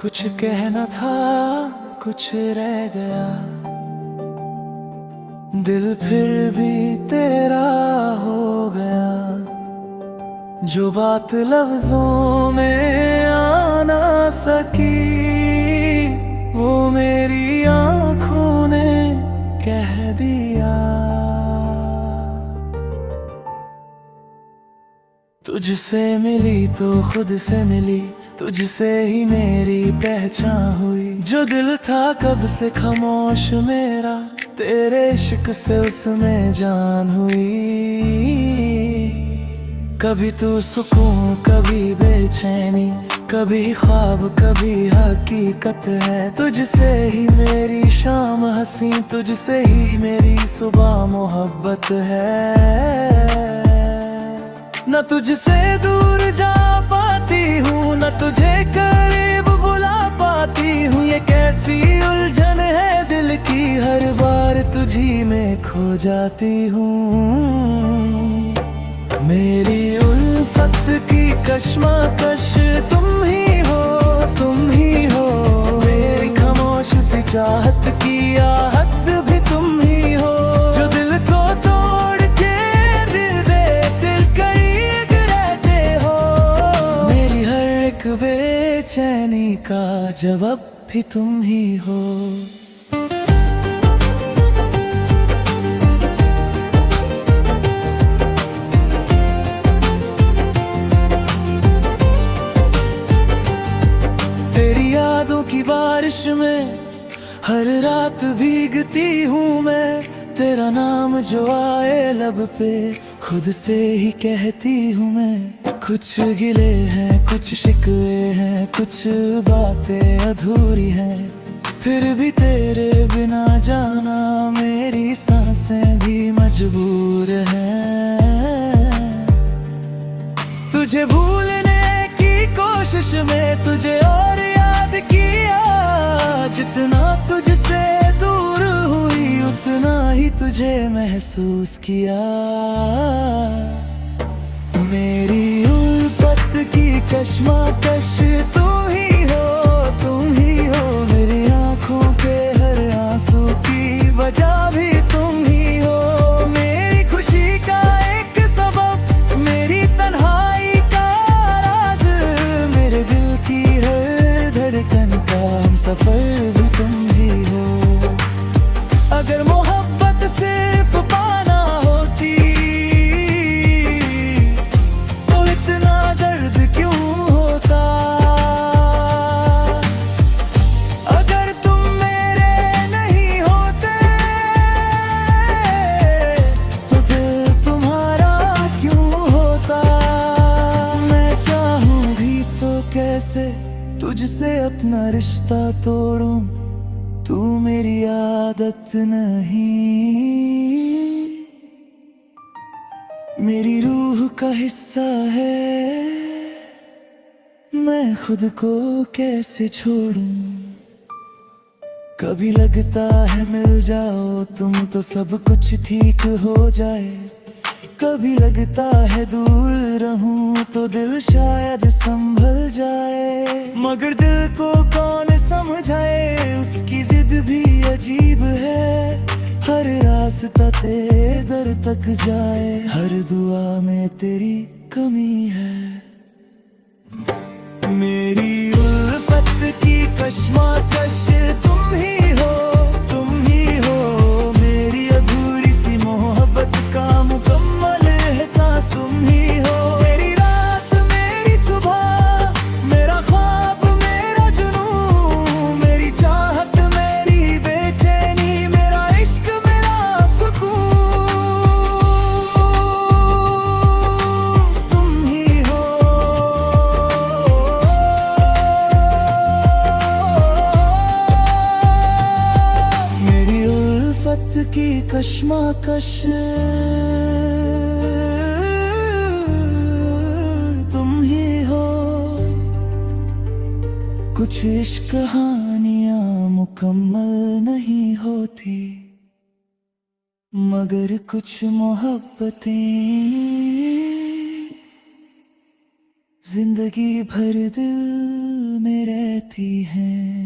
कुछ कहना था, कुछ रह गया, दिल फिर भी तेरा हो गया। जो बात लफ्जों में आ ना सकी, वो मेरी आंखों ने कह दिया। तुझसे मिली तो खुद से मिली, तुझसे ही मेरी पहचान हुई। जो दिल था कब से खामोश मेरा, तेरे इश्क से उसमें जान हुई। कभी तू सुकून कभी बेचैनी, कभी ख्वाब कभी हकीकत है। तुझसे ही मेरी शाम हंसी, तुझसे ही मेरी सुबह मोहब्बत है। न तुझसे दूर जा पाती हूँ, न तुझे करीब बुला पाती हूँ। ये कैसी उलझन है दिल की, हर बार तुझी में खो जाती हूँ। मेरी उल्फत की कश्मकश तुम ही हो, तुम ही हो। मेरी खामोश सी चाहत की आहट भी तुम ही हो। जो दिल को तोड़ के दिल दे, दिल करीब रहते हो। मेरी हर एक बेचैनी का जवाब भी तुम ही हो। की बारिश में हर रात भीगती हूँ मैं। तेरा नाम जो आए लब पे, खुद से ही कहती हूँ मैं। कुछ गिले हैं, कुछ शिकवे हैं, कुछ बातें अधूरी हैं। फिर भी तेरे बिना जाना मेरी सांसें भी मजबूर हैं। तुझे भूलने की कोशिश में तुझे और याद किया। जितना तुझसे दूर हुई उतना ही तुझे महसूस किया। मेरी उल्फत की कश्मकश तुम ही हो, तुम ही हो। मेरी आंखों के हर आंसू की वजह भी तुम ही हो। मेरी खुशी का एक सबब, मेरी तन्हाई का राज, मेरे दिल की हर धड़कन का हमसफर भी तुम ही हो। अगर मोहब्बत सिर्फ पाना होती तो इतना दर्द क्यों होता। अगर तुम मेरे नहीं होते तो दिल तुम्हारा क्यों होता। मैं चाहूं भी तो कैसे तुझसे अपना रिश्ता तोड़ूं, तू मेरी आदत नहीं, मेरी रूह का हिस्सा है। मैं खुद को कैसे छोड़ूं। कभी लगता है मिल जाओ तुम तो सब कुछ ठीक हो जाए। कभी लगता है दूर रहूं तो दिल शायद संभल जाए। मगर दिल को कौन समझाए, उसकी जिद भी अजीब है। हर रास्ता तेरे दर तक जाए, हर दुआ में तेरी कमी है। मेरी उल्फत की कश्मकश तुम ही हो, तुम ही हो। मेरी अधूरी सी मोहब्बत का मुकम्मल एहसास तुम ही हो। मेरी रात मेरी सुबह, मेरा ख्वाब मेरा जुनून, मेरी चाहत मेरी बेचैनी, मेरा इश्क मेरा सुकून, तुम ही हो। मेरी उल्फत की कश्मकश तुम ही हो। कुछ इश्क कहानियां मुकम्मल नहीं होती, मगर कुछ मोहब्बतें जिंदगी भर दिल में रहती हैं।